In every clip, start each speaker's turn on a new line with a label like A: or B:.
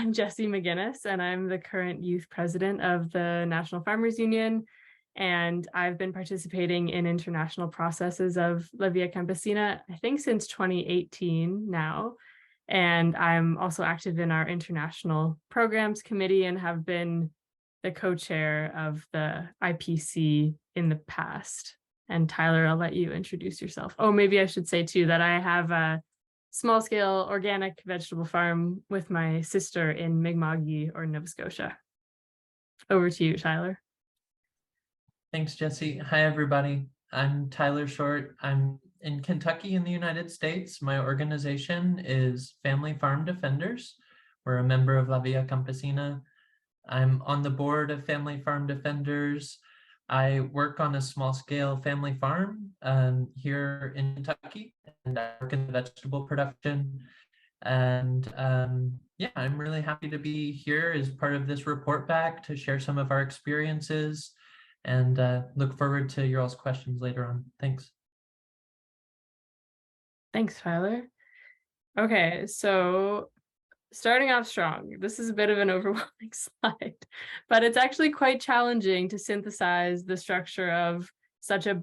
A: I'm Jessie MacInnis, and I'm the current youth president of the National Farmers Union. And I've been participating in international processes of Via Campesina, I think since 2018 now. And I'm also active in our international programs committee and have been the co-chair of the IPC in the past. And Tyler, I'll let you introduce yourself. Oh, maybe I should say too that I have a small-scale organic vegetable farm with my sister in Mi'kma'ki or Nova Scotia. Over to you, Tyler.
B: Thanks, Jessie. Hi, everybody. I'm Tyler Short. I'm in Kentucky in the United States. My organization is Family Farm Defenders. We're a member of La Via Campesina. I'm on the board of Family Farm Defenders. I work on a small-scale family farm here in Kentucky, and I work in vegetable production. And yeah, I'm really happy to be here as part of this report back to share some of our experiences, and look forward to your all's questions later on. Thanks.
A: Thanks, Tyler. Okay, so starting off strong, this is a bit of an overwhelming slide, but it's actually quite challenging to synthesize the structure of such a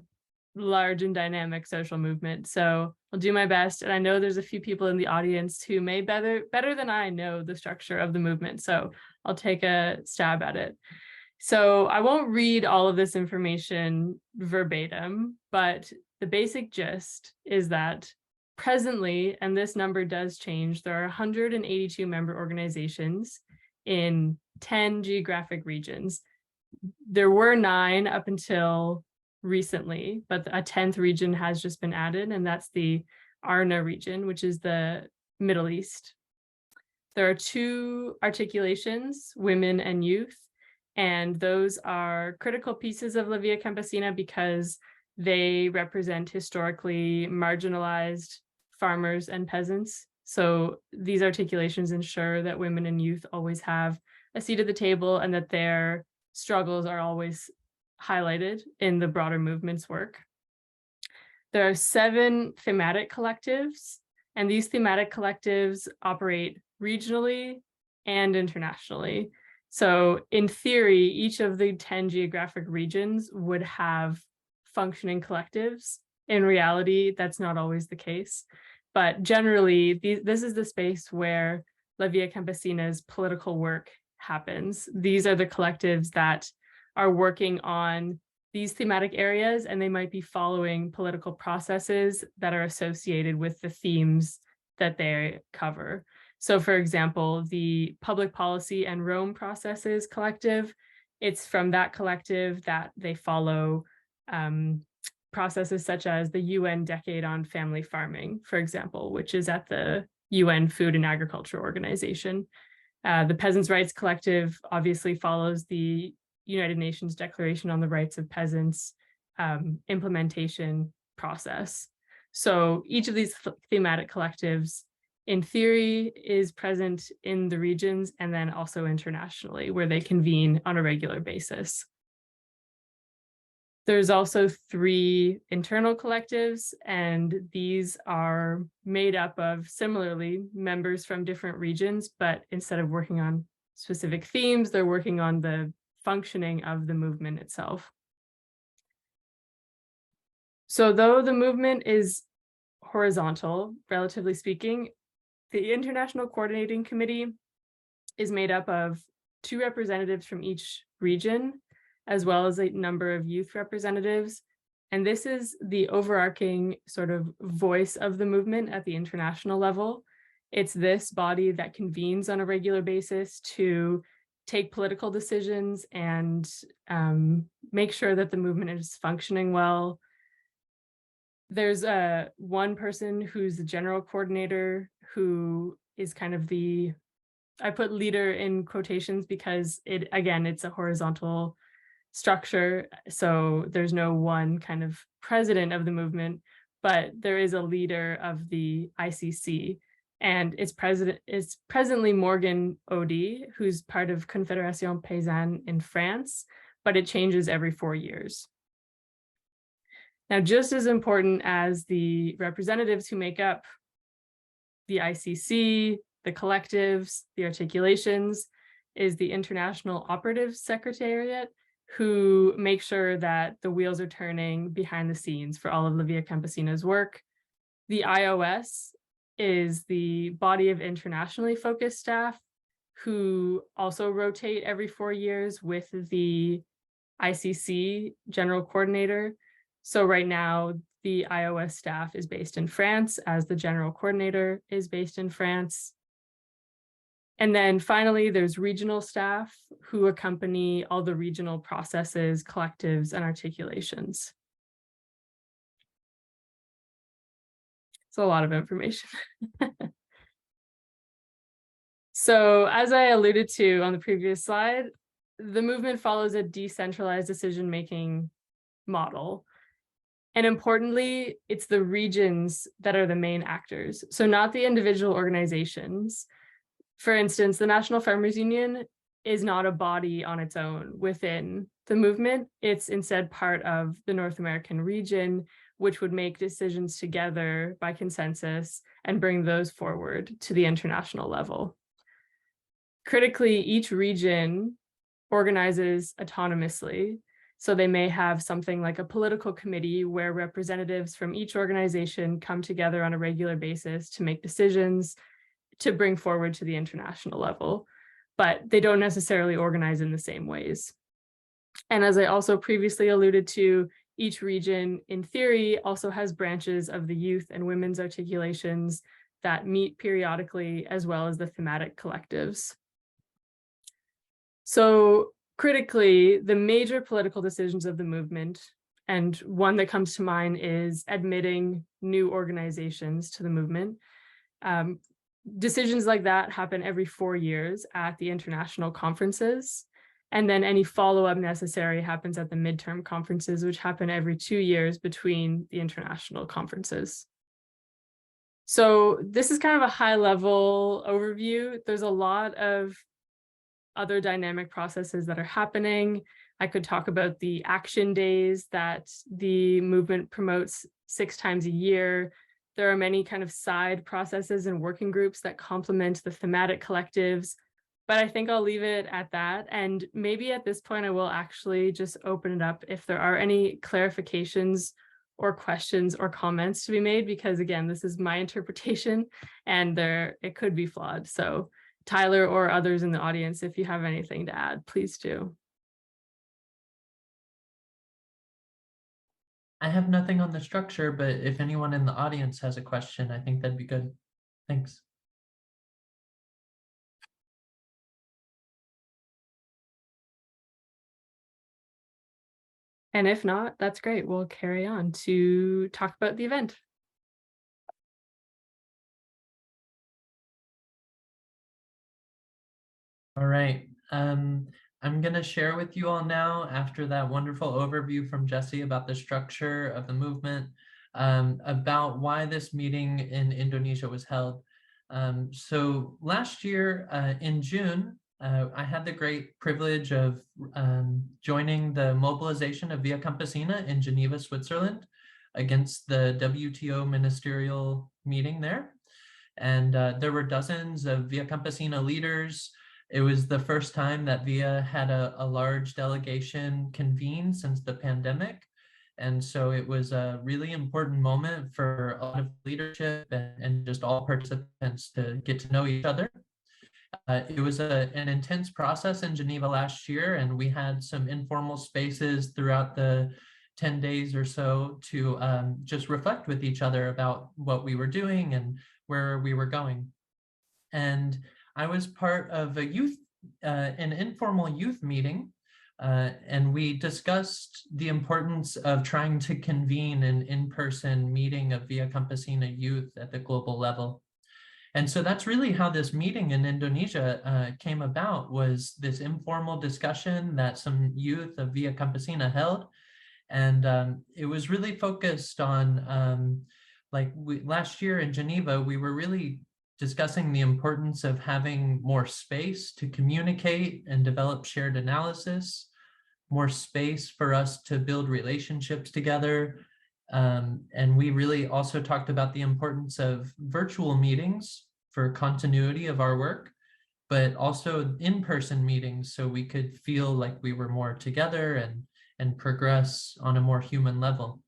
A: large and dynamic social movement. So I'll do my best. And I know there's a few people in the audience who may better than I know the structure of the movement. So I'll take a stab at it. So I won't read all of this information verbatim, but the basic gist is that presently, and this number does change, there are 182 member organizations in 10 geographic regions. There were 9 up until recently, but a 10th region has just been added, and that's the ARNA region, which is the Middle East. There are 2 articulations, women and youth, and those are critical pieces of La Via Campesina because they represent historically marginalized farmers and peasants. So these articulations ensure that women and youth always have a seat at the table and that their struggles are always highlighted in the broader movement's work. There are 7 thematic collectives, and these thematic collectives operate regionally and internationally. So in theory, each of the 10 geographic regions would have functioning collectives. In reality, that's not always the case. But generally, this is the space where La Via Campesina's political work happens. These are the collectives that are working on these thematic areas, and they might be following political processes that are associated with the themes that they cover. So for example, the Public Policy and Rome Processes Collective, it's from that collective that they follow processes such as the UN Decade on Family Farming, for example, which is at the UN Food and Agriculture Organization. The Peasants' Rights Collective obviously follows the United Nations Declaration on the Rights of Peasants implementation process. So each of these thematic collectives, in theory, is present in the regions and then also internationally, where they convene on a regular basis. There's also 3 internal collectives, and these are made up of, similarly, members from different regions, but instead of working on specific themes, they're working on the functioning of the movement itself. So though the movement is horizontal, relatively speaking, the International Coordinating Committee is made up of 2 representatives from each region, as well as a number of youth representatives. And this is the overarching sort of voice of the movement at the international level. It's this body that convenes on a regular basis to take political decisions and make sure that the movement is functioning well. There's one person who's the general coordinator, who is kind of the, I put leader in quotations because it's a horizontal structure. So there's no one kind of president of the movement, but there is a leader of the ICC. And its president is presently Morgan Odie, who's part of Confédération Paysanne in France, but it changes every 4 years. Now, just as important as the representatives who make up the ICC, the collectives, the articulations, is the International Operative Secretariat, who make sure that the wheels are turning behind the scenes for all of Via Campesina's work. The IOS is the body of internationally focused staff who also rotate every 4 years with the ICC general coordinator. So right now, the IOS staff is based in France, as the general coordinator is based in France. And then finally, there's regional staff who accompany all the regional processes, collectives, and articulations. It's a lot of information. So as I alluded to on the previous slide, the movement follows a decentralized decision-making model. And importantly, it's the regions that are the main actors, so not the individual organizations. For instance, the National Farmers Union is not a body on its own within the movement. It's instead part of the North American region, which would make decisions together by consensus and bring those forward to the international level. Critically, each region organizes autonomously. So they may have something like a political committee where representatives from each organization come together on a regular basis to make decisions to bring forward to the international level, but they don't necessarily organize in the same ways. And as I also previously alluded to, each region in theory also has branches of the youth and women's articulations that meet periodically, as well as the thematic collectives. So critically, the major political decisions of the movement, and one that comes to mind is admitting new organizations to the movement. Decisions like that happen every 4 years at the international conferences. And then any follow-up necessary happens at the midterm conferences, which happen every 2 years between the international conferences. So this is kind of a high-level overview. There's a lot of other dynamic processes that are happening. I could talk about the action days that the movement promotes 6 times a year. There are many kind of side processes and working groups that complement the thematic collectives, but I think I'll leave it at that. And maybe at this point, I will actually just open it up if there are any clarifications or questions or comments to be made, because again, this is my interpretation and it could be flawed. So Tyler or others in the audience, if you have anything to add, please do.
B: I have nothing on the structure, but if anyone in the audience has a question, I think that'd be good. Thanks.
A: And if not, that's great. We'll carry on to talk about the event.
B: All right. I'm going to share with you all now, after that wonderful overview from Jessie about the structure of the movement, about why this meeting in Indonesia was held. So last year in June, I had the great privilege of joining the mobilization of Via Campesina in Geneva, Switzerland, against the WTO ministerial meeting there. And there were dozens of Via Campesina leaders. It was the first time that VIA had a large delegation convene since the pandemic. And so it was a really important moment for a lot of leadership and just all participants to get to know each other. It was an intense process in Geneva last year, and we had some informal spaces throughout the 10 days or so to just reflect with each other about what we were doing and where we were going. And I was part of an informal youth meeting, and we discussed the importance of trying to convene an in-person meeting of Via Campesina youth at the global level. And so that's really how this meeting in Indonesia came about, was this informal discussion that some youth of Via Campesina held. And it was really focused on, last year in Geneva, we were really discussing the importance of having more space to communicate and develop shared analysis, more space for us to build relationships together. And we really also talked about the importance of virtual meetings for continuity of our work, but also in-person meetings so we could feel like we were more together and progress on a more human level.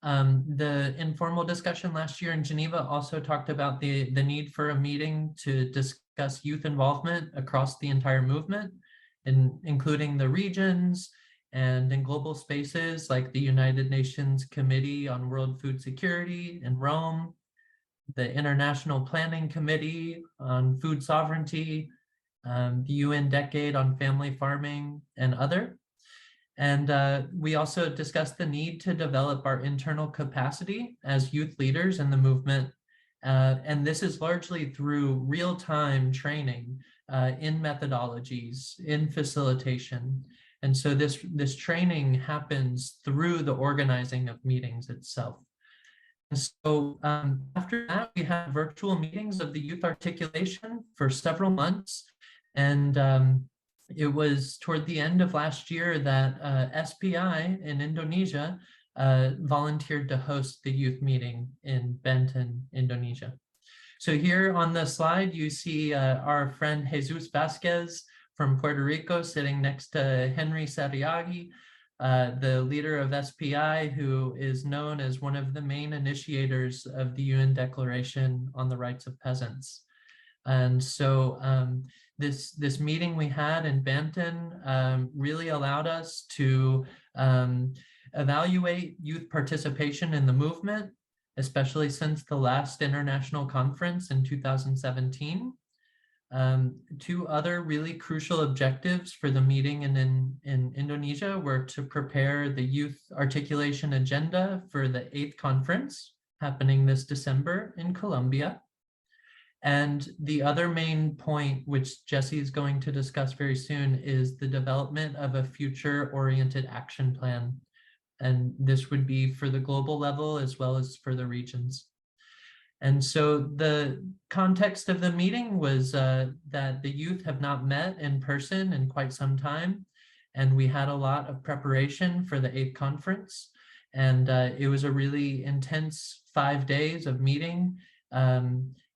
B: The informal discussion last year in Geneva also talked about the need for a meeting to discuss youth involvement across the entire movement, including the regions and in global spaces like the United Nations Committee on World Food Security in Rome, the International Planning Committee on Food Sovereignty, the UN Decade on Family Farming, and other. And we also discussed the need to develop our internal capacity as youth leaders in the movement. And this is largely through real-time training in methodologies, in facilitation. And so this training happens through the organizing of meetings itself. And so after that, we had virtual meetings of the youth articulation for several months. And it was toward the end of last year that SPI in Indonesia volunteered to host the youth meeting in Banten, Indonesia. So here on the slide, you see our friend Jesus Vasquez from Puerto Rico sitting next to Henry Sariagi, the leader of SPI, who is known as one of the main initiators of the UN Declaration on the Rights of Peasants. And so this meeting we had in Banten really allowed us to evaluate youth participation in the movement, especially since the last international conference in 2017. Two other really crucial objectives for the meeting in Indonesia were to prepare the youth articulation agenda for the VIII conference happening this December in Colombia. And the other main point, which Jessie is going to discuss very soon, is the development of a future-oriented action plan. And this would be for the global level as well as for the regions. And so the context of the meeting was that the youth have not met in person in quite some time. And we had a lot of preparation for the VIII conference. And it was a really intense 5 days of meeting.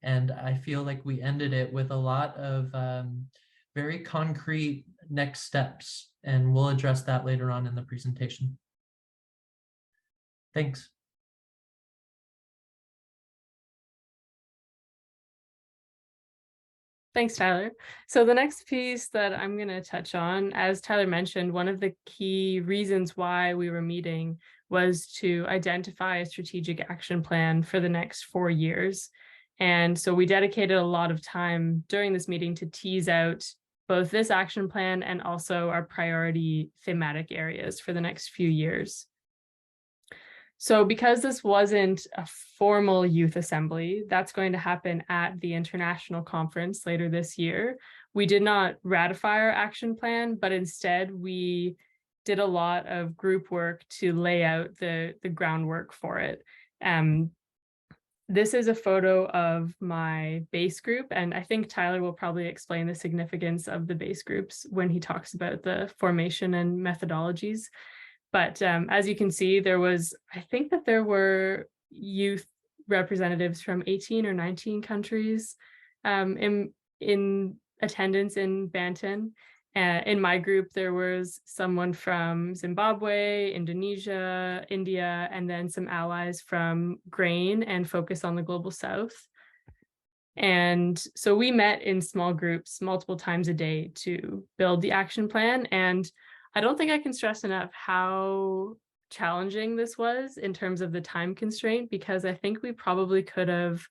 B: And I feel like we ended it with a lot of very concrete next steps. And we'll address that later on in the presentation. Thanks.
A: Thanks, Tyler. So the next piece that I'm going to touch on, as Tyler mentioned, one of the key reasons why we were meeting was to identify a strategic action plan for the next 4 years. And so we dedicated a lot of time during this meeting to tease out both this action plan and also our priority thematic areas for the next few years. So because this wasn't a formal youth assembly, that's going to happen at the international conference later this year. We did not ratify our action plan, but instead we did a lot of group work to lay out the groundwork for it. This is a photo of my base group, and I think Tyler will probably explain the significance of the base groups when he talks about the formation and methodologies. But as you can see, I think that there were youth representatives from 18 or 19 countries in attendance in Banten. In my group, there was someone from Zimbabwe, Indonesia, India, and then some allies from Grain and Focus on the Global South. And so we met in small groups multiple times a day to build the action plan. And I don't think I can stress enough how challenging this was in terms of the time constraint, because I think we probably could have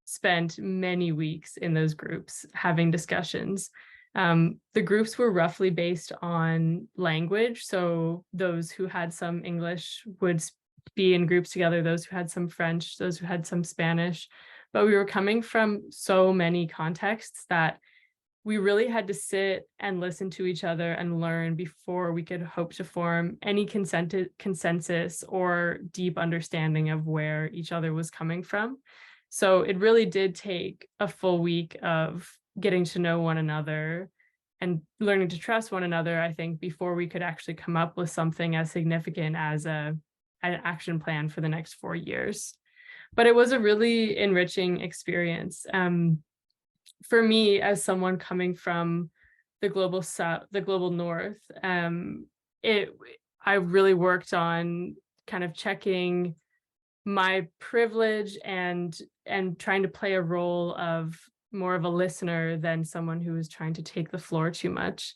A: spent many weeks in those groups having discussions. The groups were roughly based on language. So those who had some English would be in groups together, those who had some French, those who had some Spanish. But we were coming from so many contexts that we really had to sit and listen to each other and learn before we could hope to form any consensus or deep understanding of where each other was coming from. So it really did take a full week of getting to know one another and learning to trust one another, I think, before we could actually come up with something as significant as an action plan for the next 4 years. but it was a really enriching experience. For me, as someone coming from the global south, the global north, I really worked on kind of checking my privilege and trying to play a role of more of a listener than someone who was trying to take the floor too much.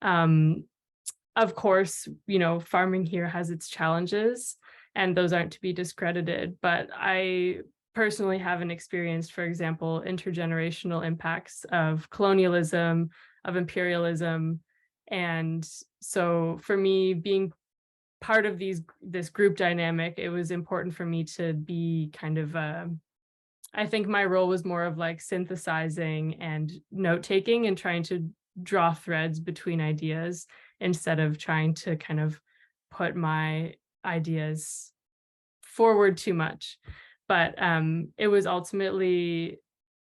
A: Of course, farming here has its challenges, and those aren't to be discredited, but I personally haven't experienced, for example, intergenerational impacts of colonialism, of imperialism. And so for me, being part of this group dynamic, it was important for me to be kind of I think my role was more of like synthesizing and note-taking and trying to draw threads between ideas instead of trying to kind of put my ideas forward too much. But it was ultimately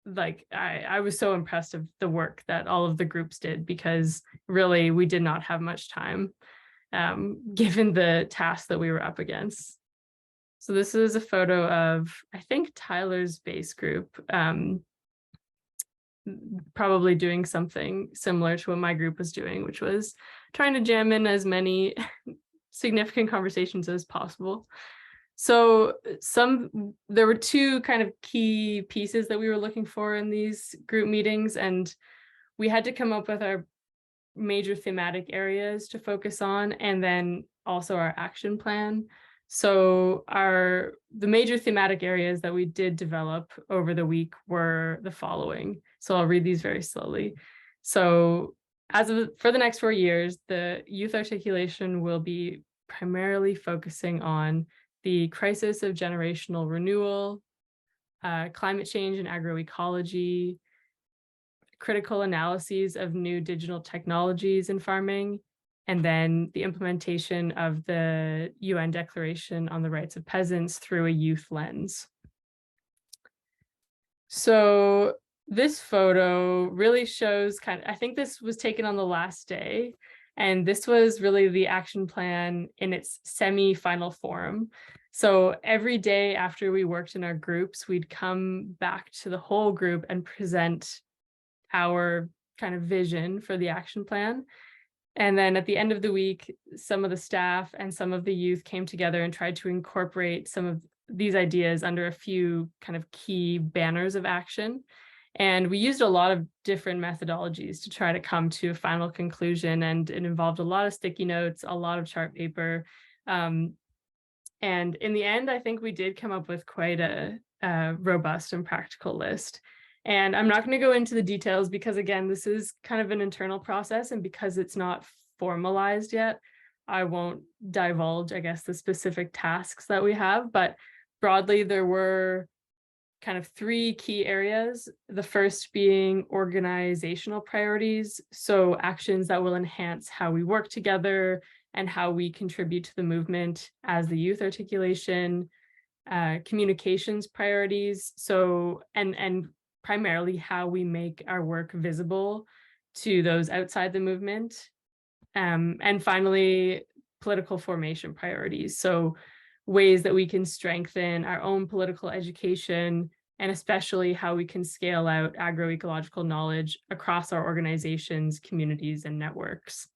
A: like I was so impressed of the work that all of the groups did, because really we did not have much time given the task that we were up against. So this is a photo of, I think, Tyler's base group, probably doing something similar to what my group was doing, which was trying to jam in as many significant conversations as possible. So there were two kind of key pieces that we were looking for in these group meetings, and we had to come up with our major thematic areas to focus on, and then also our action plan. So the major thematic areas that we did develop over the week were the following. So I'll read these very slowly. So for the next 4 years, the youth articulation will be primarily focusing on the crisis of generational renewal, climate change and agroecology, critical analyses of new digital technologies in farming, and then the implementation of the UN Declaration on the Rights of Peasants through a youth lens. So this photo really shows I think this was taken on the last day, and this was really the action plan in its semi-final form. So every day after we worked in our groups, we'd come back to the whole group and present our kind of vision for the action plan. And then at the end of the week, some of the staff and some of the youth came together and tried to incorporate some of these ideas under a few kind of key banners of action. And we used a lot of different methodologies to try to come to a final conclusion. And it involved a lot of sticky notes, a lot of chart paper. And in the end, I think we did come up with quite a robust and practical list. And I'm not going to go into the details because, again, this is kind of an internal process. And because it's not formalized yet, I won't divulge, I guess, the specific tasks that we have. But broadly, there were kind of 3 key areas. The first being organizational priorities. So actions that will enhance how we work together and how we contribute to the movement as the youth articulation. Communications priorities. So, and primarily how we make our work visible to those outside the movement. And finally, political formation priorities. So ways that we can strengthen our own political education, and especially how we can scale out agroecological knowledge across our organizations, communities, and networks.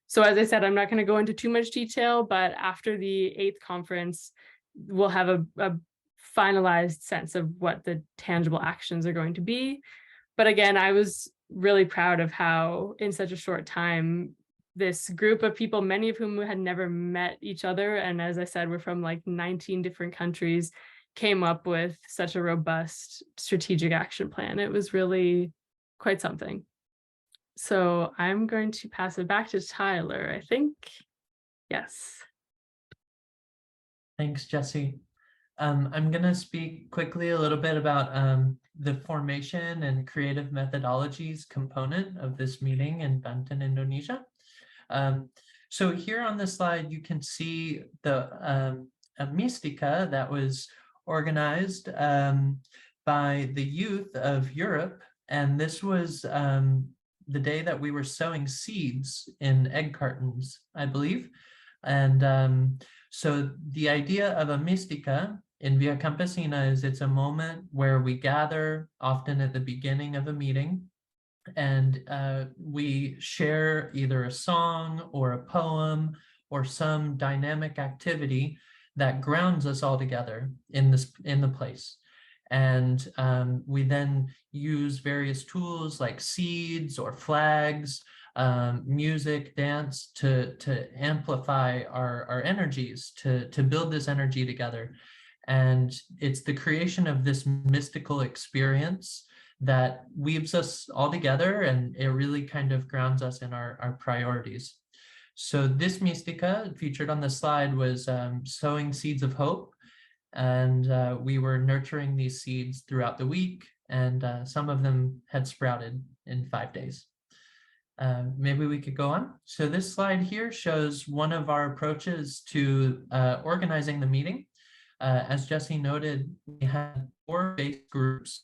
A: So as I said, I'm not going to go into too much detail, but after the 8th conference, we'll have a finalized sense of what the tangible actions are going to be. But again, I was really proud of how in such a short time, this group of people, many of whom had never met each other, and as I said, we're from like 19 different countries, came up with such a robust strategic action plan. It was really quite something. So I'm going to pass it back to Tyler, I think. Yes.
B: Thanks, Jessie. I'm going to speak quickly a little bit about the formation and creative methodologies component of this meeting in Banten, Indonesia. So here on this slide, you can see the Mystica that was organized by the youth of Europe. And this was the day that we were sowing seeds in egg cartons, I believe. And so the idea of a Mystica in Via Campesina is it's a moment where we gather, often at the beginning of a meeting, and we share either a song or a poem or some dynamic activity that grounds us all together in the place. And we then use various tools like seeds or flags, music, dance to amplify our energies, to build this energy together. And it's the creation of this mystical experience that weaves us all together, and it really kind of grounds us in our priorities. So this Mystica featured on the slide was sowing seeds of hope, and we were nurturing these seeds throughout the week, and some of them had sprouted in 5 days. Maybe we could go on. So this slide here shows one of our approaches to organizing the meeting. As Jessie noted, we had 4 base groups.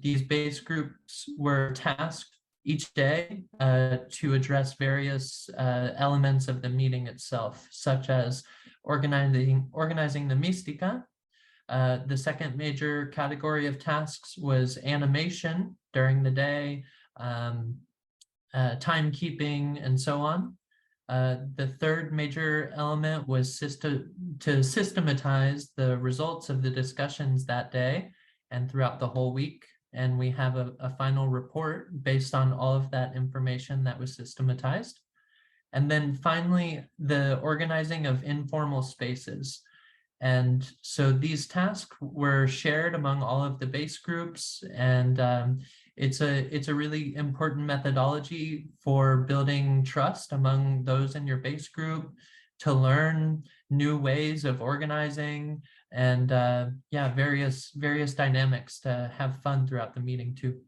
B: These base groups were tasked each day to address various elements of the meeting itself, such as organizing the Mystica. The second major category of tasks was animation during the day, timekeeping, and so on. The third major element was to systematize the results of the discussions that day and throughout the whole week. And we have a final report based on all of that information that was systematized. And then finally, the organizing of informal spaces. And so these tasks were shared among all of the base groups, and it's a really important methodology for building trust among those in your base group, to learn new ways of organizing, and various dynamics to have fun throughout the meeting too.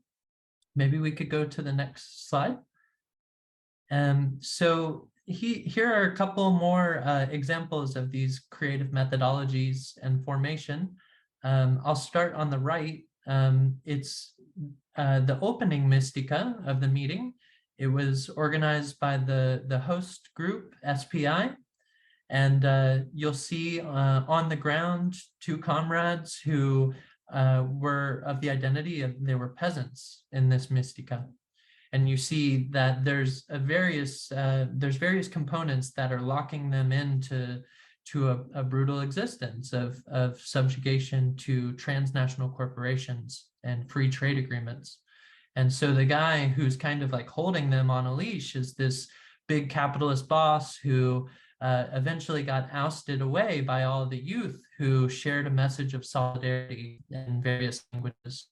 B: Maybe we could go to the next slide. So here are a couple more examples of these creative methodologies and formation. I'll start on the right. It's the opening Mystica of the meeting. It was organized by the host group, SPI. And you'll see on the ground 2 comrades who were of the identity of, they were peasants in this Mystica. And you see that there's various components that are locking them into a brutal existence of subjugation to transnational corporations and free trade agreements. And so the guy who's kind of like holding them on a leash is this big capitalist boss who eventually got ousted away by all the youth who shared a message of solidarity in various languages.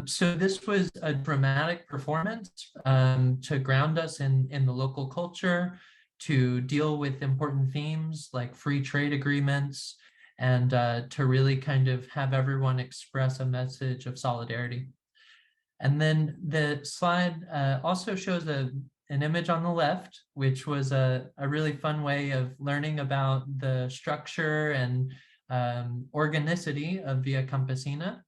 B: So this was a dramatic performance to ground us in the local culture, to deal with important themes like free trade agreements, and to really kind of have everyone express a message of solidarity. And then the slide also shows an image on the left, which was a really fun way of learning about the structure and organicity of Via Campesina.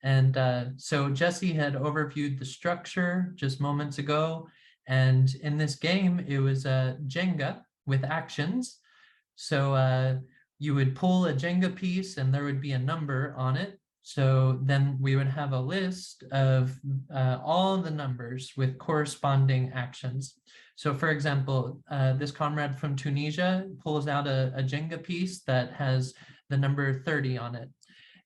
B: And so Jessie had overviewed the structure just moments ago. And in this game, it was a Jenga with actions. So you would pull a Jenga piece and there would be a number on it. So then we would have a list of all the numbers with corresponding actions. So for example, this comrade from Tunisia pulls out a Jenga piece that has the number 30 on it.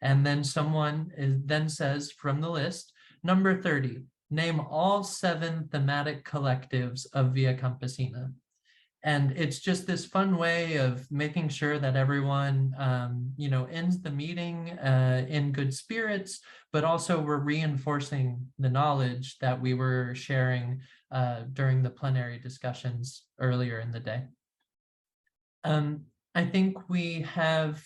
B: And then someone then says from the list, number 30, name all 7 thematic collectives of Via Campesina. And it's just this fun way of making sure that everyone, ends the meeting in good spirits, but also we're reinforcing the knowledge that we were sharing during the plenary discussions earlier in the day. I think we have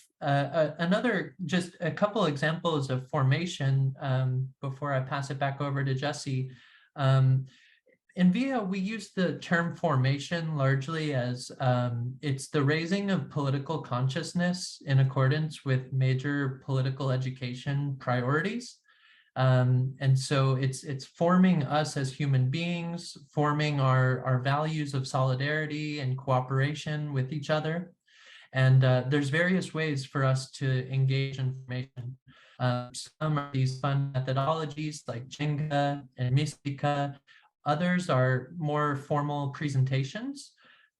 B: just a couple examples of formation before I pass it back over to Jessie. In VIA, we use the term formation largely as it's the raising of political consciousness in accordance with major political education priorities. And so it's forming us as human beings, forming our values of solidarity and cooperation with each other. And there's various ways for us to engage information. Some are these fun methodologies like Jenga and Mystica. Others are more formal presentations.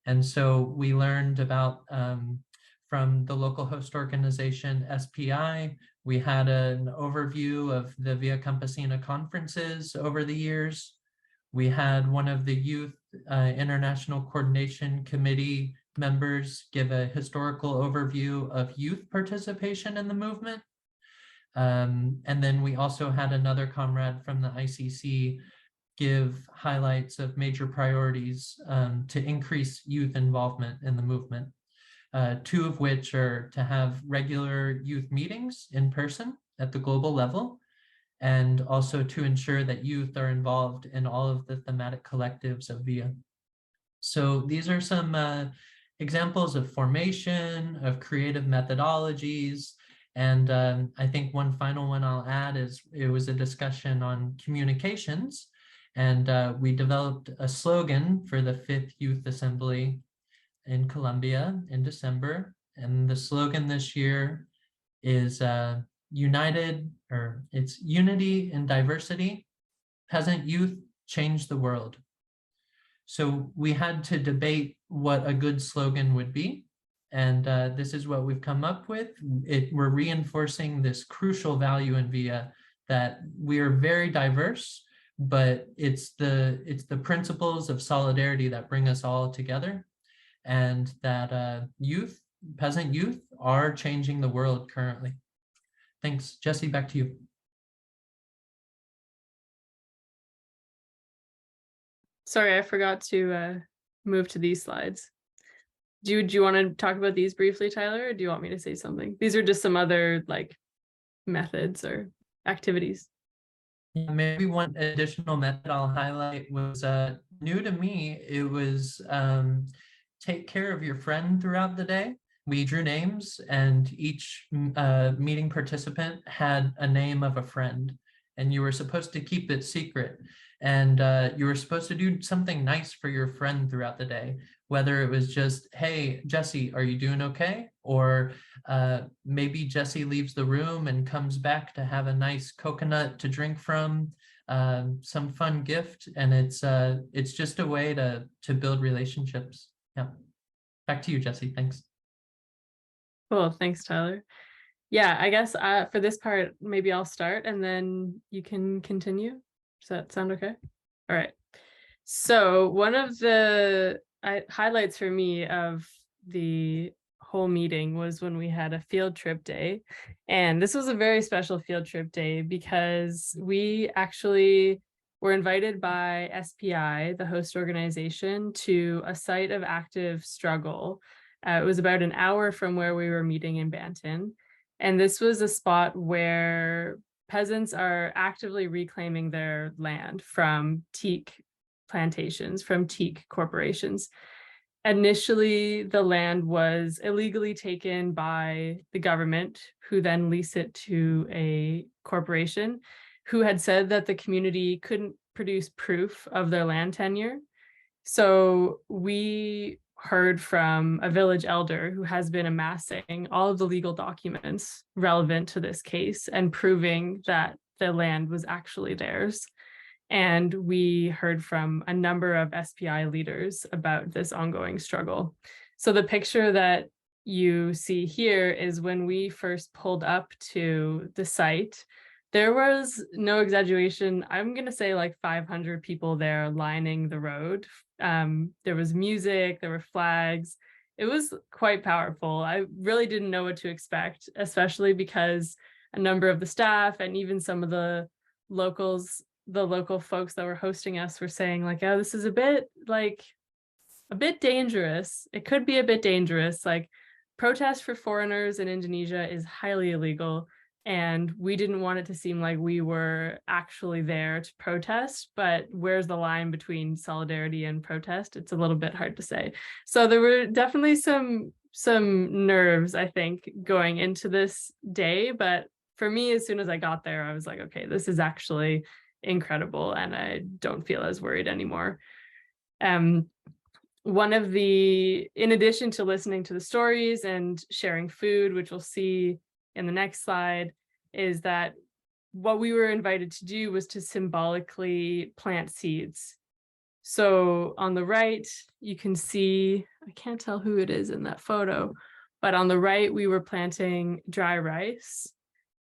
B: And so we learned about from the local host organization, SPI. We had an overview of the Via Campesina conferences over the years. We had one of the Youth International Coordination Committee members give a historical overview of youth participation in the movement. And then we also had another comrade from the ICC give highlights of major priorities to increase youth involvement in the movement. Two of which are to have regular youth meetings in person at the global level, and also to ensure that youth are involved in all of the thematic collectives of VIA. So these are some examples of formation, of creative methodologies, and I think one final one I'll add is it was a discussion on communications, and we developed a slogan for the VIII Youth Assembly in Colombia in December. And the slogan this year is united, or it's unity in diversity, peasant youth change the world. So we had to debate what a good slogan would be. And this is what we've come up with. We're reinforcing this crucial value in VIA that we are very diverse, but it's the principles of solidarity that bring us all together. And that peasant youth are changing the world currently. Thanks. Jessie, back to you.
A: Sorry, I forgot to move to these slides. Do you want to talk about these briefly, Tyler, or do you want me to say something? These are just some other like methods or activities.
B: Yeah, maybe one additional method I'll highlight was new to me. It was take care of your friend throughout the day. We drew names, and each meeting participant had a name of a friend, and you were supposed to keep it secret. And you were supposed to do something nice for your friend throughout the day, whether it was just, hey, Jessie, are you doing okay? Or maybe Jessie leaves the room and comes back to have a nice coconut to drink from, some fun gift. And it's just a way to build relationships. Yeah. Back to you, Jessie. Thanks.
A: Cool. Thanks, Tyler. Yeah, I guess for this part, maybe I'll start and then you can continue. Does that sound okay? All right. So one of the highlights for me of the whole meeting was when we had a field trip day. And this was a very special field trip day because we actually were invited by SPI, the host organization, to a site of active struggle. It was about an hour from where we were meeting in Banten. And this was a spot where peasants are actively reclaiming their land from teak plantations, from teak corporations. Initially, the land was illegally taken by the government, who then leased it to a corporation who had said that the community couldn't produce proof of their land tenure. So we heard from a village elder who has been amassing all of the legal documents relevant to this case and proving that the land was actually theirs. And we heard from a number of SPI leaders about this ongoing struggle. So the picture that you see here is when we first pulled up to the site. There was, no exaggeration, I'm going to say like 500 people there lining the road. There was music, there were flags. It was quite powerful. I really didn't know what to expect, especially because a number of the staff and even some of the local folks that were hosting us were saying like, oh, this is a bit dangerous. It could be a bit dangerous. Like, protest for foreigners in Indonesia is highly illegal. And we didn't want it to seem like we were actually there to protest, but where's the line between solidarity and protest? It's a little bit hard to say. So there were definitely some nerves, I think, going into this day. But for me, as soon as I got there, I was like, okay, this is actually incredible. And I don't feel as worried anymore. in addition to listening to the stories and sharing food, which we'll see in the next slide, is that what we were invited to do was to symbolically plant seeds. So on the right, you can see, I can't tell who it is in that photo, but on the right, we were planting dry rice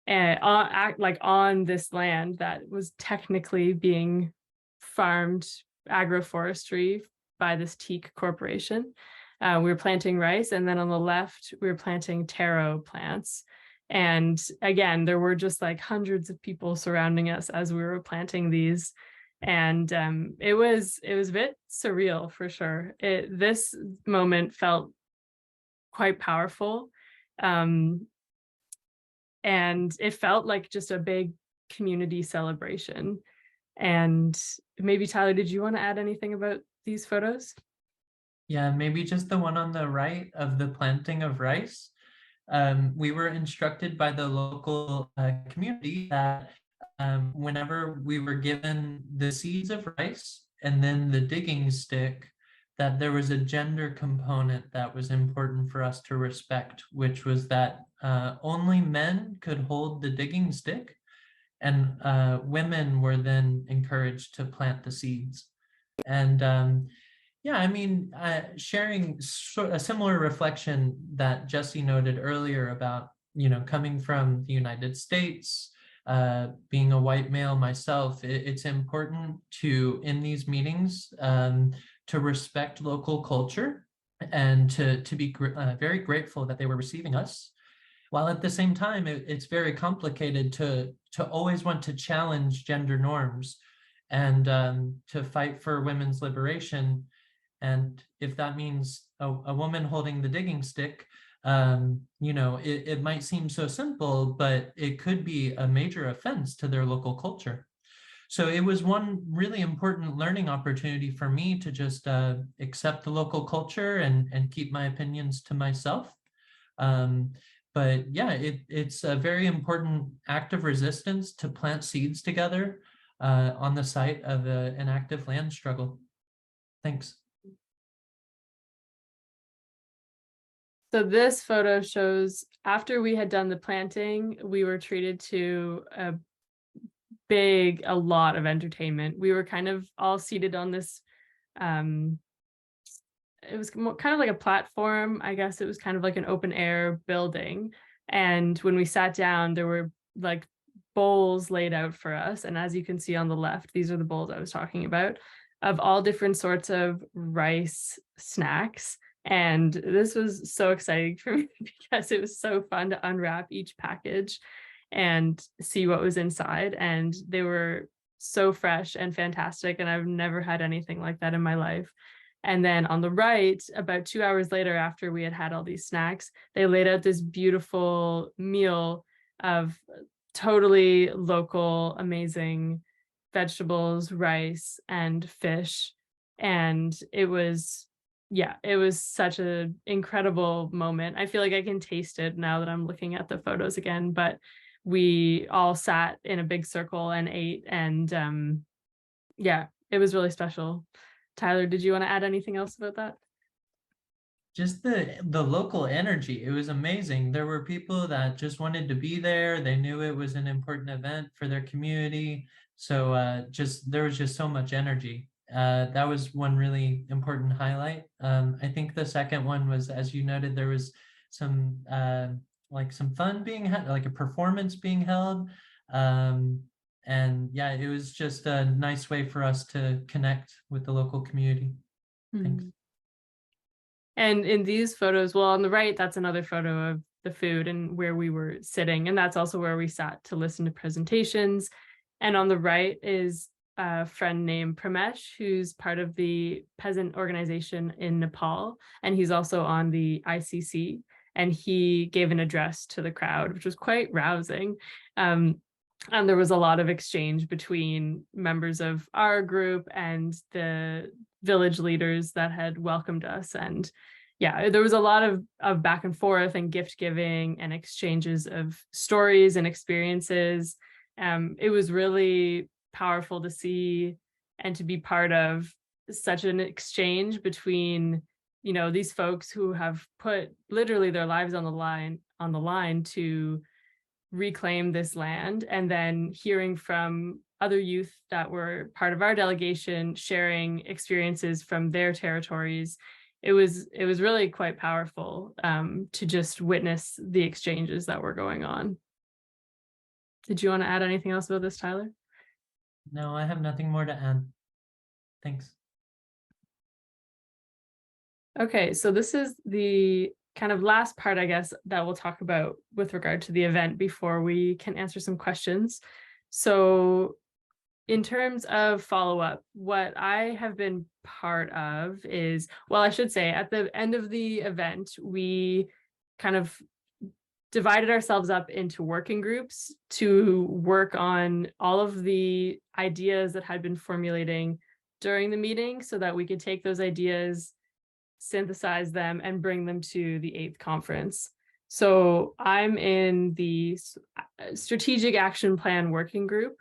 A: and on this land that was technically being farmed agroforestry by this teak corporation. We were planting rice, and then on the left, we were planting taro plants. And again, there were just like hundreds of people surrounding us as we were planting these. And it was a bit surreal for sure. This moment felt quite powerful. And it felt like just a big community celebration. And maybe Tyler, did you want to add anything about these photos?
B: Yeah, maybe just the one on the right of the planting of rice. We were instructed by the local community that whenever we were given the seeds of rice and then the digging stick, that there was a gender component that was important for us to respect, which was that only men could hold the digging stick, and women were then encouraged to plant the seeds. And yeah, I mean, sharing a similar reflection that Jessie noted earlier about, coming from the United States, being a white male myself, it's important to, in these meetings, to respect local culture and to be very grateful that they were receiving us. While at the same time, it's very complicated to always want to challenge gender norms and to fight for women's liberation. And if that means a woman holding the digging stick, it might seem so simple, but it could be a major offense to their local culture. So it was one really important learning opportunity for me to just accept the local culture and keep my opinions to myself. But yeah, it's a very important act of resistance to plant seeds together on the site of an active land struggle. Thanks.
A: So this photo shows after we had done the planting, we were treated to a lot of entertainment. We were kind of all seated on this, it was kind of like a platform. I guess it was kind of like an open air building. And when we sat down, there were like bowls laid out for us. And as you can see on the left, these are the bowls I was talking about, of all different sorts of rice snacks. And this was so exciting for me because it was so fun to unwrap each package and see what was inside. And they were so fresh and fantastic. And I've never had anything like that in my life. And then on the right, about 2 hours later, after we had had all these snacks, they laid out this beautiful meal of totally local, amazing vegetables, rice, and fish. And it was such an incredible moment. I feel like I can taste it now that I'm looking at the photos again, but we all sat in a big circle and ate, and it was really special. Tyler, did you want to add anything else about that?
B: Just the local energy. It was amazing. There were people that just wanted to be there. They knew it was an important event for their community. So there was just so much energy. That was one really important highlight. I think the second one was, as you noted, there was some some fun being had, like a performance being held. And yeah, it was just a nice way for us to connect with the local community. Thanks.
A: And in these photos, well, on the right, that's another photo of the food and where we were sitting. And that's also where we sat to listen to presentations. And on the right is a friend named Pramesh, who's part of the peasant organization in Nepal. And he's also on the ICC. And he gave an address to the crowd, which was quite rousing. And there was a lot of exchange between members of our group and the village leaders that had welcomed us. And yeah, there was a lot of back and forth and gift giving and exchanges of stories and experiences. It was really powerful to see and to be part of such an exchange between, you know, these folks who have put literally their lives on the line to reclaim this land, and then hearing from other youth that were part of our delegation sharing experiences from their territories. It was really quite powerful to just witness the exchanges that were going on. Did you want to add anything else about this, Tyler?
B: No, I have nothing more to add. Thanks.
A: Okay, so this is the kind of last part, I guess, that we'll talk about with regard to the event before we can answer some questions. So in terms of follow-up, what I have been part of is, well, I should say at the end of the event, we kind of divided ourselves up into working groups to work on all of the ideas that had been formulating during the meeting so that we could take those ideas, synthesize them, and bring them to the VIII conference. So I'm in the strategic action plan working group,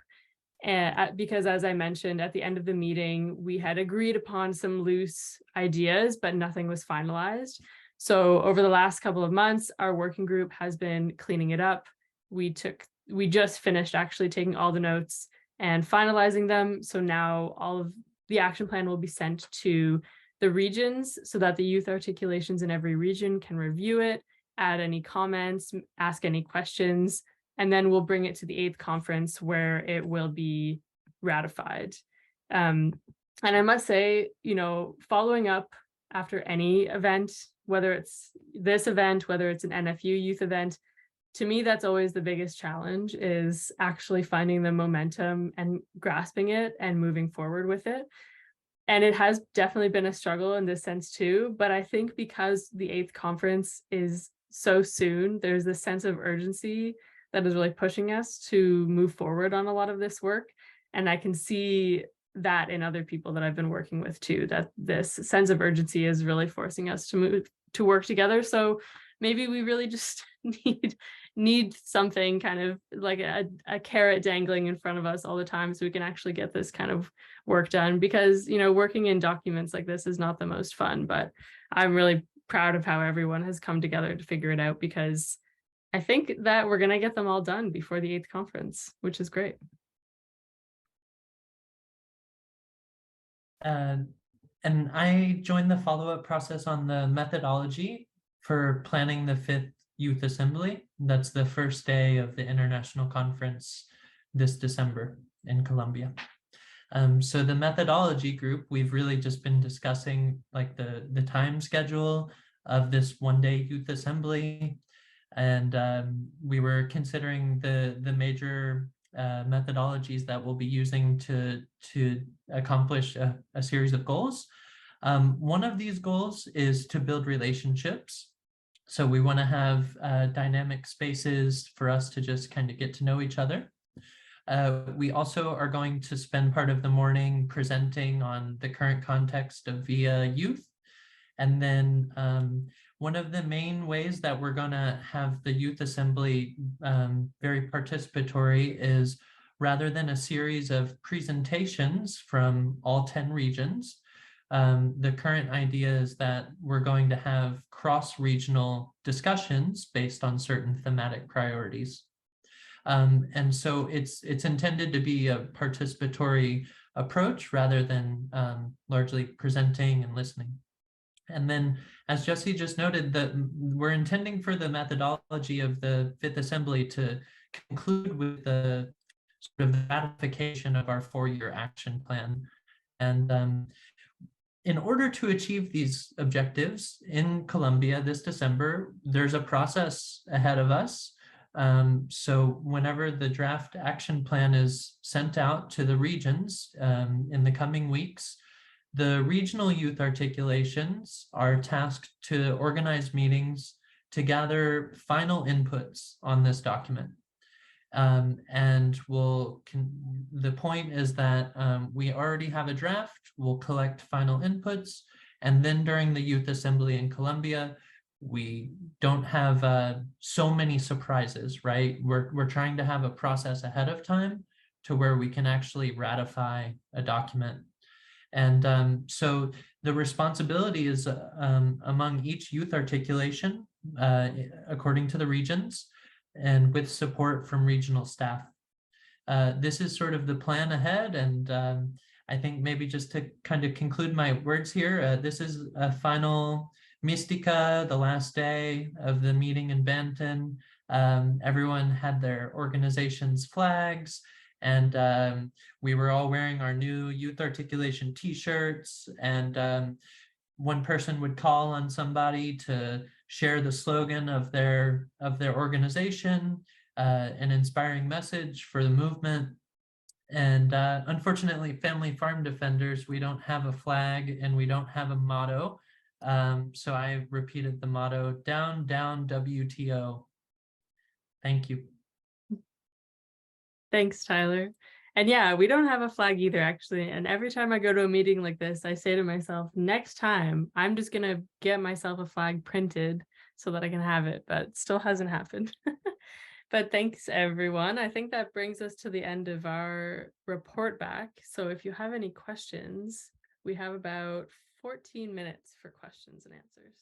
A: because as I mentioned at the end of the meeting, we had agreed upon some loose ideas, but nothing was finalized. So over the last couple of months, our working group has been cleaning it up. We just finished actually taking all the notes and finalizing them. So now all of the action plan will be sent to the regions so that the youth articulations in every region can review it, add any comments, ask any questions, and then we'll bring it to the VIII conference where it will be ratified. And I must say, you know, following up after any event, whether it's this event, whether it's an NFU youth event, to me, that's always the biggest challenge, is actually finding the momentum and grasping it and moving forward with it. And it has definitely been a struggle in this sense too, but I think because the VIII conference is so soon, there's this sense of urgency that is really pushing us to move forward on a lot of this work. And I can see that in other people that I've been working with too, that this sense of urgency is really forcing us to work together. So maybe we really just need something kind of like a carrot dangling in front of us all the time so we can actually get this kind of work done, because, you know, working in documents like this is not the most fun, but I'm really proud of how everyone has come together to figure it out, because I think that we're going to get them all done before the VIII conference, which is great.
B: And I joined the follow-up process on the methodology for planning the VIII Youth Assembly. That's the first day of the international conference this December in Colombia. So the methodology group, we've really just been discussing like the time schedule of this one-day youth assembly. And we were considering the major methodologies that we'll be using to accomplish a series of goals. One of these goals is to build relationships. So we want to have dynamic spaces for us to just kind of get to know each other. We also are going to spend part of the morning presenting on the current context of Via Youth. And then one of the main ways that we're going to have the Youth Assembly very participatory is, rather than a series of presentations from all 10 regions, the current idea is that we're going to have cross-regional discussions based on certain thematic priorities. And so it's intended to be a participatory approach rather than largely presenting and listening. And then, as Jessie just noted, that we're intending for the methodology of the VIII Assembly to conclude with the sort of ratification of our 4-year action plan. And in order to achieve these objectives in Colombia this December, there's a process ahead of us. So whenever the draft action plan is sent out to the regions in the coming weeks, the regional youth articulations are tasked to organize meetings to gather final inputs on this document. And the point is that we already have a draft, we'll collect final inputs, and then during the Youth Assembly in Colombia, we don't have so many surprises, right? We're trying to have a process ahead of time to where we can actually ratify a document. And so the responsibility is among each youth articulation, according to the regions, and with support from regional staff. This is sort of the plan ahead, and I think maybe just to kind of conclude my words here, this is a final Mystica, the last day of the meeting in Banten. Everyone had their organization's flags, and we were all wearing our new youth articulation t-shirts, and one person would call on somebody to share the slogan of their organization, an inspiring message for the movement. And unfortunately, Family Farm Defenders, we don't have a flag and we don't have a motto. So I repeated the motto, down, down, WTO. Thank you.
A: Thanks, Tyler. And yeah, we don't have a flag either, actually. And every time I go to a meeting like this, I say to myself, next time, I'm just going to get myself a flag printed so that I can have it, but it still hasn't happened. But thanks, everyone. I think that brings us to the end of our report back. So if you have any questions, we have about 14 minutes for questions and answers.